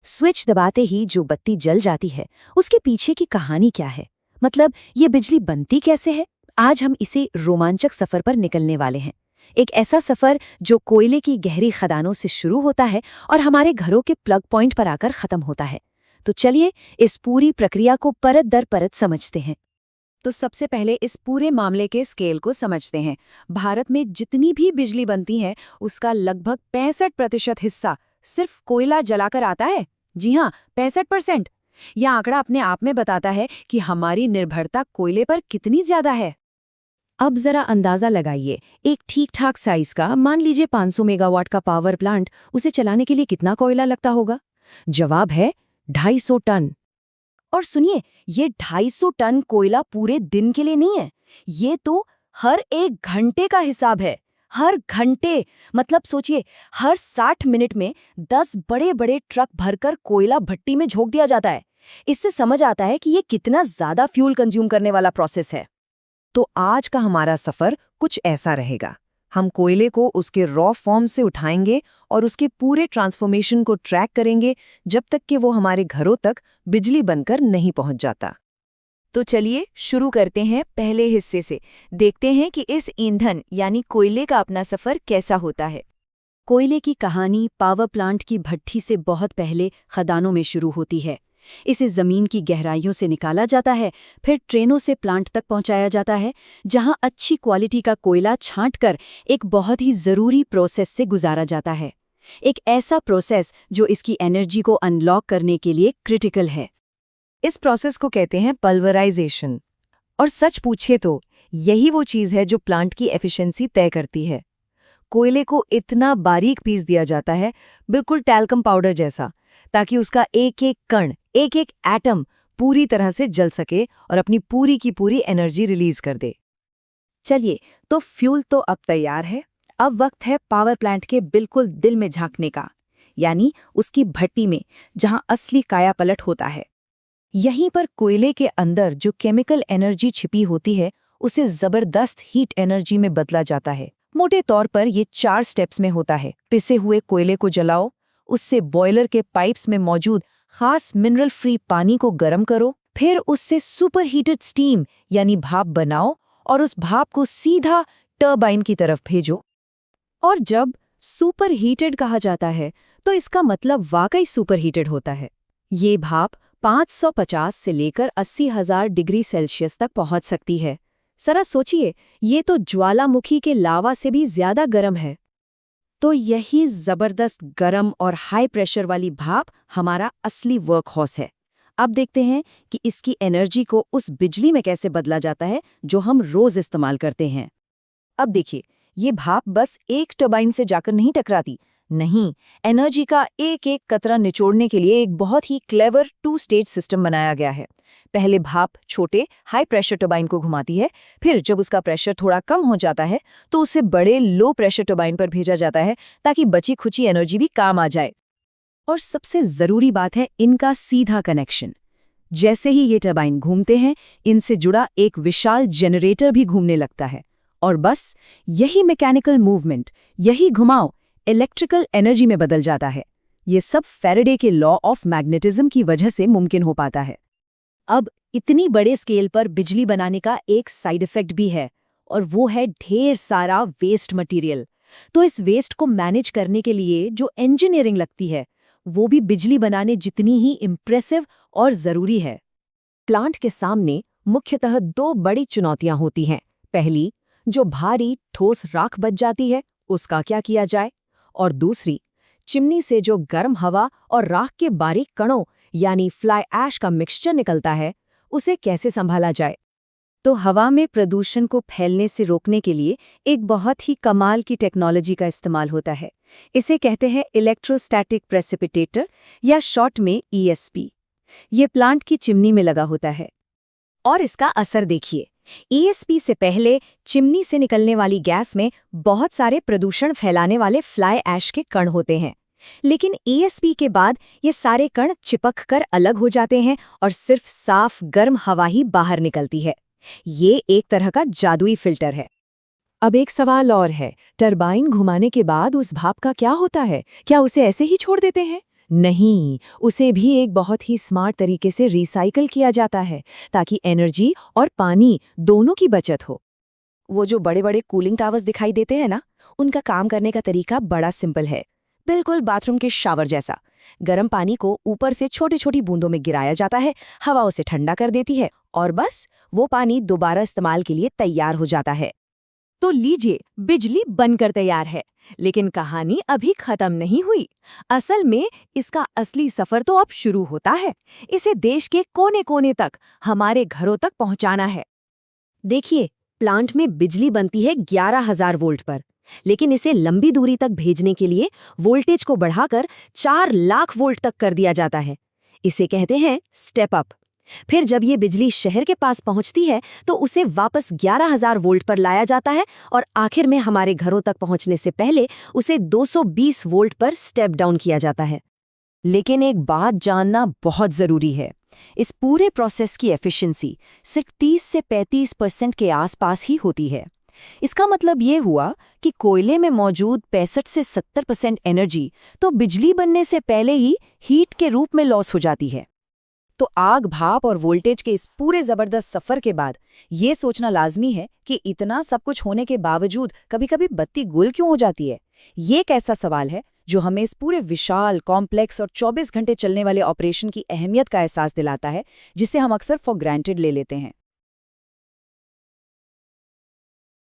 Switch दबाते ही जो बत्ती जल जाती है, उसके पीछे की कहानी क्या है? मतलब ये बिजली बनती कैसे है? आज हम इसे रोमांचक सफर पर निकलने वाले हैं। एक ऐसा सफर जो कोयले की गहरी खदानों से शुरू होता है और हमारे घरों के प्लग पॉइंट पर आकर खत्म होता है। तो चलिए इस पूरी प्रक्रिया को परत दर परत समझते हैं। तो सबसे पहले इस पूरे मामले के स्केल को समझते हैं। भारत में जितनी भी बिजली बनती है, उसका लगभग 65% हिस्सा सिर्फ कोयला जलाकर आता है। जी हाँ, 65%। यह आंकड़ा अपने आप में बताता है कि हमारी निर्भरता कोयले पर कितनी ज्यादा है। अब जरा अंदाजा लगाइए, एक ठीक ठाक साइज का, मान लीजिए 500 मेगावाट का पावर प्लांट, उसे चलाने के लिए कितना कोयला लगता होगा? जवाब है 250 टन। और सुनिए, ये 250 टन कोयला पूरे दिन के लिए नहीं है। ये तो हर 1 घंटे का हिसाब है। हर घंटे, मतलब सोचिए, हर 60 मिनट में 10 बड़े बड़े ट्रक भरकर कोयला भट्टी में झोंक दिया जाता है। इससे समझ आता है कि ये कितना ज्यादा फ्यूल कंज्यूम करने वाला प्रोसेस है। तो आज का हमारा सफर कुछ ऐसा रहेगा। हम कोयले को उसके रॉ फॉर्म से उठाएंगे और उसके पूरे ट्रांसफॉर्मेशन को ट्रैक करेंगे, जब तक कि वो हमारे घरों तक बिजली बनकर नहीं पहुंच जाता। तो चलिए शुरू करते हैं पहले हिस्से से। देखते हैं कि इस ईंधन यानी कोयले का अपना सफर कैसा होता है। कोयले की कहानी पावर प्लांट की भट्ठी से बहुत पहले खदानों में शुरू होती है। इसे जमीन की गहराइयों से निकाला जाता है, फिर ट्रेनों से प्लांट तक पहुंचाया जाता है, जहां अच्छी क्वालिटी का कोयला छांटकर एक बहुत ही जरूरी प्रोसेस से गुजारा जाता है। एक ऐसा प्रोसेस जो इसकी एनर्जी को अनलॉक करने के लिए क्रिटिकल है। इस प्रोसेस को कहते हैं पल्वराइजेशन। और सच पूछे तो यही वो चीज़ है जो प्लांट की एफिशिएंसी तय करती है। कोयले को इतना बारीक पीस दिया जाता है, बिल्कुल टैल्कम पाउडर जैसा, ताकि उसका एक एक कण, एक एक एटम पूरी तरह से जल सके और अपनी पूरी की पूरी एनर्जी रिलीज कर दे। चलिए, तो फ्यूल तो अब तैयार है। अब वक्त है पावर प्लांट के बिल्कुल दिल में झांकने का, यानी उसकी भट्टी में, जहां असली कायापलट होता है। यहीं पर कोयले के अंदर जो केमिकल एनर्जी छिपी होती है, उसे जबरदस्त हीट एनर्जी में बदला जाता है। मोटे तौर पर ये 4 स्टेप्स में होता है। पिसे हुए कोयले को जलाओ, उससे बॉयलर के पाइप्स में मौजूद खास मिनरल फ्री पानी को गर्म करो, फिर उससे सुपर हीटेड स्टीम यानी भाप बनाओ और उस भाप को सीधा टरबाइन की तरफ भेजो। और जब सुपर हीटेड कहा जाता है, तो इसका मतलब वाकई सुपर हीटेड होता है। ये भाप 550 से लेकर 80,000 डिग्री सेल्सियस तक पहुंच सकती है। जरा सोचिए, ये तो ज्वालामुखी के लावा से भी ज्यादा गर्म है। तो यही जबरदस्त गरम और हाई प्रेशर वाली भाप हमारा असली वर्कहॉर्स है। अब देखते हैं कि इसकी एनर्जी को उस बिजली में कैसे बदला जाता है जो हम रोज इस्तेमाल करते हैं। अब देखिए, ये भाप बस एक टरबाइन से जाकर नहीं टकराती। नहीं, एनर्जी का एक एक कतरा निचोड़ने के लिए एक बहुत ही क्लेवर 2 स्टेज सिस्टम बनाया गया है। पहले भाप छोटे हाई प्रेशर टरबाइन को घुमाती है, फिर जब उसका प्रेशर थोड़ा कम हो जाता है तो उसे बड़े लो प्रेशर टरबाइन पर भेजा जाता है, ताकि बची खुची एनर्जी भी काम आ जाए। और सबसे जरूरी बात है इनका सीधा कनेक्शन। जैसे ही ये टरबाइन घूमते हैं, इनसे जुड़ा एक विशाल जनरेटर भी घूमने लगता है। और बस यही मैकेनिकल मूवमेंट, यही घुमाव इलेक्ट्रिकल एनर्जी में बदल जाता है। ये सब फैराडे के लॉ ऑफ मैग्नेटिज्म की वजह से मुमकिन हो पाता है। अब इतनी बड़े स्केल पर बिजली बनाने का एक साइड इफेक्ट भी है, और वो है ढेर सारा वेस्ट मटेरियल। तो इस वेस्ट को मैनेज करने के लिए जो इंजीनियरिंग लगती है, वो भी बिजली बनाने जितनी ही इम्प्रेसिव और ज़रूरी है। प्लांट के सामने मुख्यतः 2 बड़ी चुनौतियां होती हैं। पहली, जो भारी ठोस राख बच जाती है, उसका क्या किया जाए? और दूसरी, चिमनी से जो गर्म हवा और राख के बारीक कणों यानी फ्लाई ऐश का मिक्सचर निकलता है, उसे कैसे संभाला जाए? तो हवा में प्रदूषण को फैलने से रोकने के लिए एक बहुत ही कमाल की टेक्नोलॉजी का इस्तेमाल होता है। इसे कहते हैं इलेक्ट्रोस्टैटिक प्रेसिपिटेटर, या शॉर्ट में ESP। ये प्लांट की चिमनी में लगा होता है। और इसका असर देखिए। ESP से पहले चिमनी से निकलने वाली गैस में बहुत सारे प्रदूषण फैलाने वाले फ्लाई ऐश के कण होते हैं। लेकिन ESP के बाद ये सारे कण चिपक कर अलग हो जाते हैं और सिर्फ साफ गर्म हवा ही बाहर निकलती है। ये एक तरह का जादुई फिल्टर है। अब एक सवाल और है, टरबाइन घुमाने के बाद उस भाप का क्या होता है? क्या उसे ऐसे ही छोड़ देते हैं? नहीं, उसे भी एक बहुत ही स्मार्ट तरीके से रिसाइकल किया जाता है ताकि एनर्जी और पानी दोनों की बचत हो। वो जो बड़े बड़े कूलिंग टावर्स दिखाई देते हैं ना, उनका काम करने का तरीका बड़ा सिंपल है। बिल्कुल बाथरूम के शावर जैसा। गर्म पानी को ऊपर से छोटी छोटी बूंदों में गिराया जाता है, हवा उसे ठंडा कर देती है और बस वो पानी दोबारा इस्तेमाल के लिए तैयार हो जाता है। तो लीजिए, बिजली बनकर तैयार है। लेकिन कहानी अभी खत्म नहीं हुई। असल में इसका असली सफर तो अब शुरू होता है। इसे देश के कोने-कोने तक, हमारे घरों तक पहुंचाना है। देखिए, प्लांट में बिजली बनती है 11,000 वोल्ट पर, लेकिन इसे लंबी दूरी तक भेजने के लिए वोल्टेज को बढ़ाकर 4 लाख वोल्ट तक कर दिया जाता है। इसे कहते हैं स्टेप अप। फिर जब ये बिजली शहर के पास पहुंचती है तो उसे वापस 11,000 वोल्ट पर लाया जाता है और आखिर में हमारे घरों तक पहुंचने से पहले उसे 220 वोल्ट पर स्टेप डाउन किया जाता है। लेकिन एक बात जानना बहुत ज़रूरी है। इस पूरे प्रोसेस की एफिशिएंसी सिर्फ 30 से 35% के आसपास ही होती है। इसका मतलब ये हुआ कि कोयले में मौजूद 65 से 70% एनर्जी तो बिजली बनने से पहले ही हीट के रूप में लॉस हो जाती है। तो आग, भाप और वोल्टेज के इस पूरे जबरदस्त सफर के बाद ये सोचना लाजमी है कि इतना सब कुछ होने के बावजूद कभी-कभी बत्ती गुल क्यों हो जाती है। ये एक ऐसा सवाल है जो हमें इस पूरे विशाल, कॉम्प्लेक्स और 24 घंटे चलने वाले ऑपरेशन की अहमियत का एहसास दिलाता है, जिसे हम अक्सर फॉर ग्रांटेड ले लेते हैं।